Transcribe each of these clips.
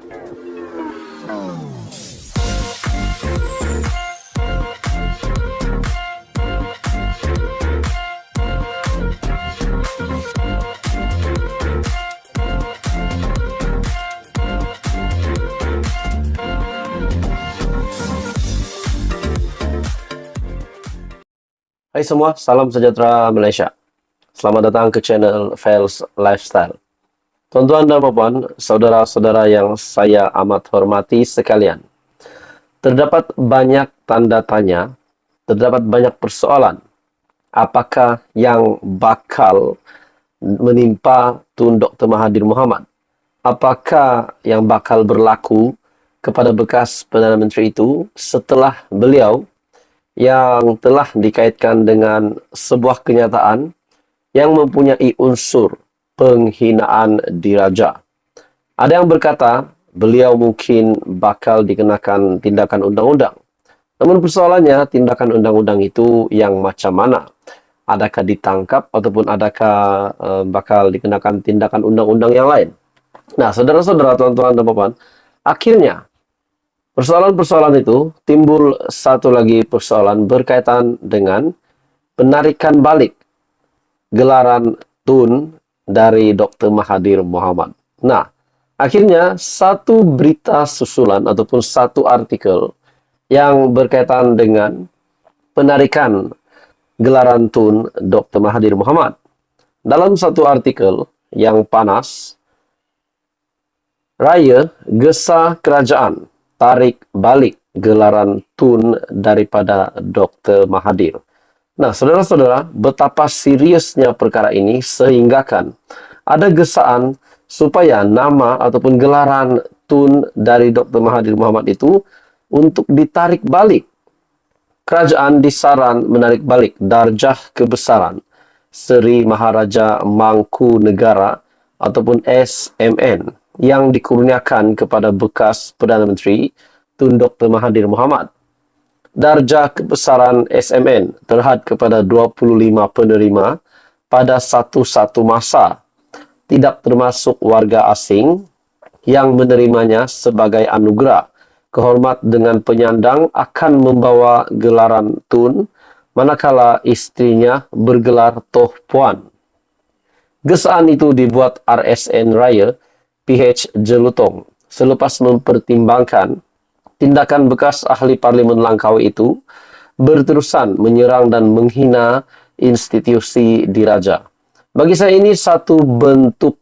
Hai semua, salam sejahtera Malaysia. Selamat datang ke channel Fels Lifestyle. Tuan-tuan dan puan, saudara-saudara yang saya amat hormati sekalian. Terdapat banyak tanda tanya, terdapat banyak persoalan. Apakah yang bakal menimpa Tun Dr. Mahathir Mohamad? Apakah yang bakal berlaku kepada bekas Perdana Menteri itu setelah beliau yang telah dikaitkan dengan sebuah kenyataan yang mempunyai unsur penghinaan diraja. Ada yang berkata beliau mungkin bakal dikenakan tindakan undang-undang. Namun persoalannya, tindakan undang-undang itu yang macam mana? Adakah ditangkap ataupun adakah bakal dikenakan tindakan undang-undang yang lain? Nah, saudara-saudara, tuan-tuan dan puan, akhirnya persoalan-persoalan itu timbul satu lagi persoalan berkaitan dengan penarikan balik gelaran Tun dari Dr. Mahathir Mohamad. Nah, akhirnya satu berita susulan ataupun satu artikel yang berkaitan dengan penarikan gelaran Tun Dr. Mahathir Mohamad. Dalam satu artikel yang panas, Raya Gesa Kerajaan tarik balik gelaran Tun daripada Dr. Mahathir. Nah, saudara-saudara, betapa seriusnya perkara ini sehinggakan ada gesaan supaya nama ataupun gelaran Tun dari Dr. Mahathir Mohamad itu untuk ditarik balik. Kerajaan disaran menarik balik darjah kebesaran Seri Maharaja Mangkunegara ataupun SMN yang dikurniakan kepada bekas Perdana Menteri Tun Dr. Mahathir Mohamad. Darjah kebesaran SMN terhad kepada 25 penerima pada satu-satu masa, tidak termasuk warga asing yang menerimanya sebagai anugerah kehormat dengan penyandang akan membawa gelaran Tun manakala istrinya bergelar Toh Puan. Gesaan itu dibuat RSN Raya PH Jelutong selepas mempertimbangkan tindakan bekas ahli Parlimen Langkawi itu berterusan menyerang dan menghina institusi diraja. Bagi saya ini satu bentuk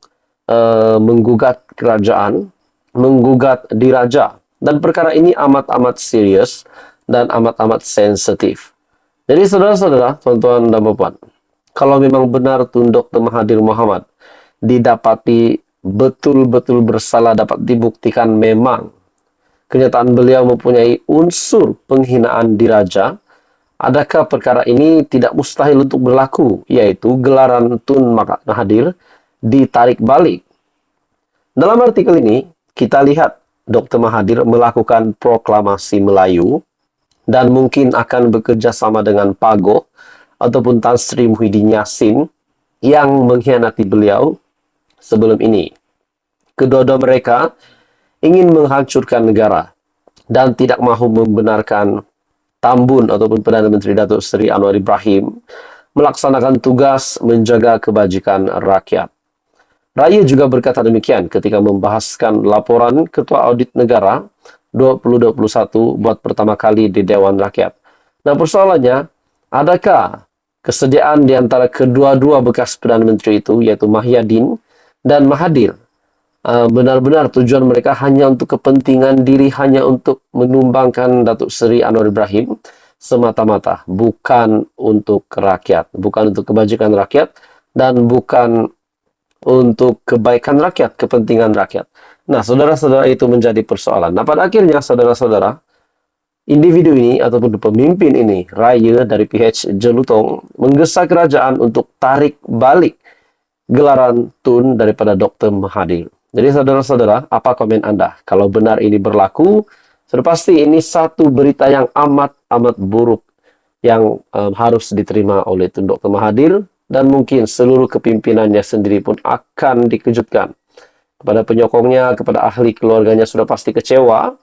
menggugat kerajaan, menggugat diraja, dan perkara ini amat-amat serius dan amat-amat sensitif. Jadi saudara-saudara, tuan-tuan dan puan, kalau memang benar Tun Dr. Mahathir Mohamad didapati betul-betul bersalah, dapat dibuktikan memang kenyataan beliau mempunyai unsur penghinaan diraja, adakah perkara ini tidak mustahil untuk berlaku, yaitu gelaran Tun Mahathir ditarik balik. Dalam artikel ini, kita lihat Dr. Mahathir melakukan proklamasi Melayu dan mungkin akan bekerja sama dengan Pagoh ataupun Tan Sri Muhyiddin Yassin yang mengkhianati beliau sebelum ini. Kedua-dua mereka ingin menghancurkan negara dan tidak mahu membenarkan Tambun ataupun Perdana Menteri Datuk Seri Anwar Ibrahim melaksanakan tugas menjaga kebajikan rakyat. Raya juga berkata demikian ketika membahaskan laporan Ketua Audit Negara 2021 buat pertama kali di Dewan Rakyat. Nah, persoalannya, adakah kesediaan di antara kedua-dua bekas Perdana Menteri itu, yaitu Mahyadin dan Mahathir, benar-benar tujuan mereka hanya untuk kepentingan diri, hanya untuk menumbangkan Datuk Seri Anwar Ibrahim semata-mata, bukan untuk rakyat, bukan untuk kebajikan rakyat, dan bukan untuk kebaikan rakyat, kepentingan rakyat. Nah, saudara-saudara, itu menjadi persoalan. Nah, pada akhirnya, saudara-saudara, individu ini ataupun pemimpin ini, Raya dari PH Jelutong, menggesa kerajaan untuk tarik balik gelaran Tun daripada Dr. Mahathir. Jadi saudara-saudara, apa komen Anda? Kalau benar ini berlaku, sudah pasti ini satu berita yang amat-amat buruk yang harus diterima oleh Tun Dr. Mahathir, dan mungkin seluruh kepimpinannya sendiri pun akan dikejutkan kepada penyokongnya, kepada ahli keluarganya sudah pasti kecewa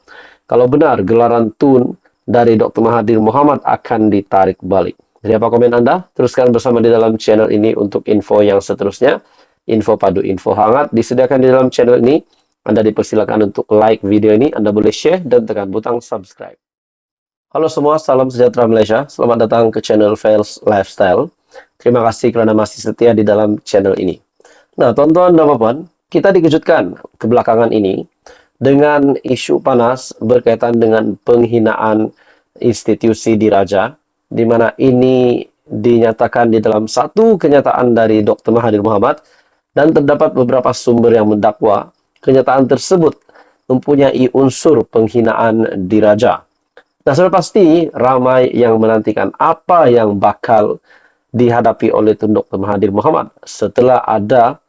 kalau benar gelaran Tun dari Dr. Mahathir Mohamad akan ditarik balik. Jadi apa komen Anda? Teruskan bersama di dalam channel ini untuk info yang seterusnya. Info padu, info hangat disediakan di dalam channel ini. Anda dipersilakan untuk like video ini, Anda boleh share dan tekan butang subscribe. Halo semua, salam sejahtera Malaysia. Selamat datang ke channel Fails Lifestyle. Terima kasih kerana masih setia di dalam channel ini. Nah, tuan-tuan dan puan, kita dikejutkan kebelakangan ini dengan isu panas berkaitan dengan penghinaan institusi diraja, di mana ini dinyatakan di dalam satu kenyataan dari Dr. Mahathir Mohamad dan terdapat beberapa sumber yang mendakwa kenyataan tersebut mempunyai unsur penghinaan diraja. Nah, sudah pasti ramai yang menantikan apa yang bakal dihadapi oleh Tun Dr. Mahathir Mohamad setelah ada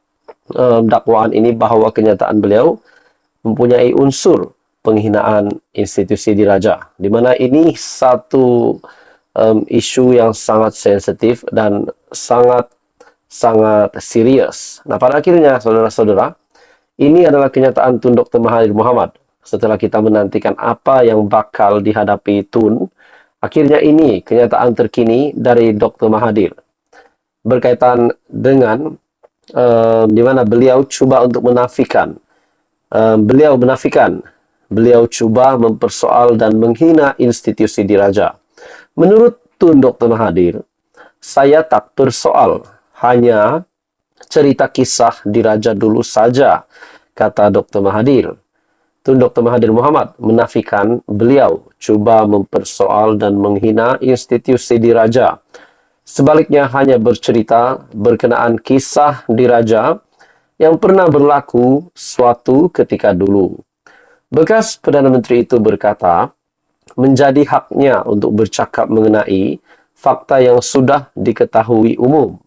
dakwaan ini bahawa kenyataan beliau mempunyai unsur penghinaan institusi diraja, di mana ini satu isu yang sangat sensitif dan sangat serius. Nah, pada akhirnya saudara-saudara, ini adalah kenyataan Tun Dr. Mahathir Mohamad setelah kita menantikan apa yang bakal dihadapi Tun. Akhirnya ini kenyataan terkini dari Dr. Mahathir berkaitan dengan di mana beliau cuba untuk menafikan, beliau cuba mempersoal dan menghina institusi diraja. Menurut Tun Dr. Mahathir, saya tak persoal, hanya cerita kisah diraja dulu saja, kata Dr. Mahathir. Tun Dr. Mahathir Mohamad menafikan beliau cuba mempersoal dan menghina institusi diraja. Sebaliknya hanya bercerita berkenaan kisah diraja yang pernah berlaku suatu ketika dulu. Bekas Perdana Menteri itu berkata, menjadi haknya untuk bercakap mengenai fakta yang sudah diketahui umum.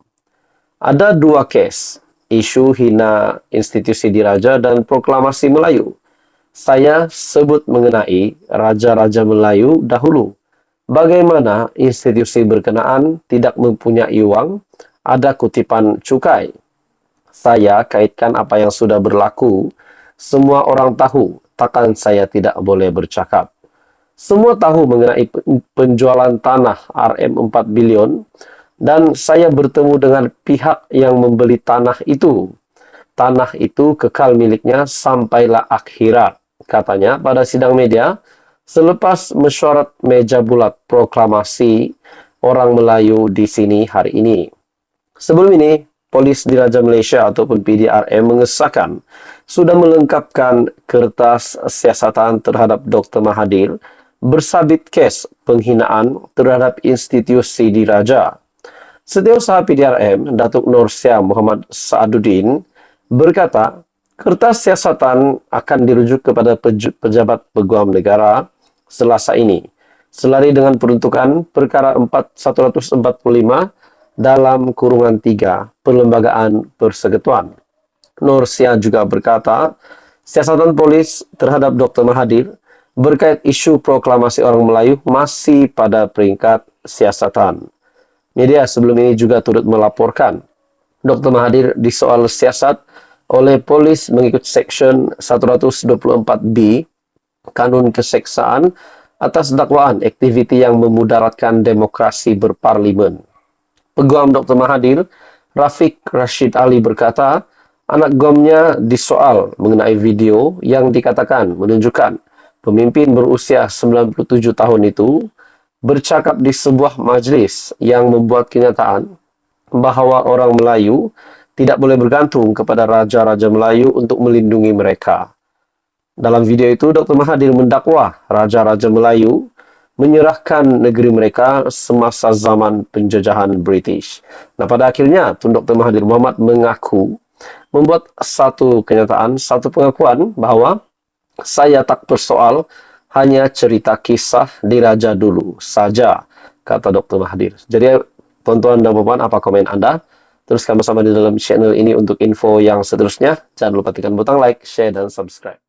Ada dua kes, isu hina institusi diraja dan proklamasi Melayu. Saya sebut mengenai Raja-Raja Melayu dahulu. Bagaimana institusi berkenaan tidak mempunyai wang, ada kutipan cukai. Saya kaitkan apa yang sudah berlaku. Semua orang tahu, takkan saya tidak boleh bercakap. Semua tahu mengenai penjualan tanah RM4 bilion dan saya bertemu dengan pihak yang membeli tanah itu. Tanah itu kekal miliknya sampailah akhirat, katanya pada sidang media selepas mesyuarat meja bulat proklamasi orang Melayu di sini hari ini. Sebelum ini, Polis Diraja Malaysia ataupun PDRM mengesahkan sudah melengkapkan kertas siasatan terhadap Dr. Mahathir bersabit kes penghinaan terhadap institusi diraja. Setiausaha PDRM, Datuk Nur Syah Muhammad Saaduddin berkata, kertas siasatan akan dirujuk kepada pejabat peguam negara Selasa ini, selari dengan peruntukan perkara 145 dalam kurungan 3 Perlembagaan Persekutuan. Nur Syah juga berkata, siasatan polis terhadap Dr. Mahathir berkait isu proklamasi orang Melayu masih pada peringkat siasatan. Media sebelum ini juga turut melaporkan Dr. Mahathir disoal siasat oleh polis mengikut Seksyen 124B Kanun Keseksaan atas dakwaan aktiviti yang memudaratkan demokrasi berparlimen. Peguam Dr. Mahathir, Rafiq Rashid Ali berkata, anak gomnya disoal mengenai video yang dikatakan menunjukkan pemimpin berusia 97 tahun itu bercakap di sebuah majlis yang membuat kenyataan bahawa orang Melayu tidak boleh bergantung kepada Raja-Raja Melayu untuk melindungi mereka. Dalam video itu, Dr. Mahathir mendakwa Raja-Raja Melayu menyerahkan negeri mereka semasa zaman penjajahan British. Nah, pada akhirnya, Tun Dr. Mahathir Mohamad mengaku membuat satu kenyataan, satu pengakuan bahawa saya tak persoal, hanya cerita kisah diraja dulu saja, kata Dr. Mahathir. Jadi, tuan-tuan dan puan, apa komen Anda? Teruskan bersama di dalam channel ini untuk info yang seterusnya. Jangan lupa tekan butang like, share, dan subscribe.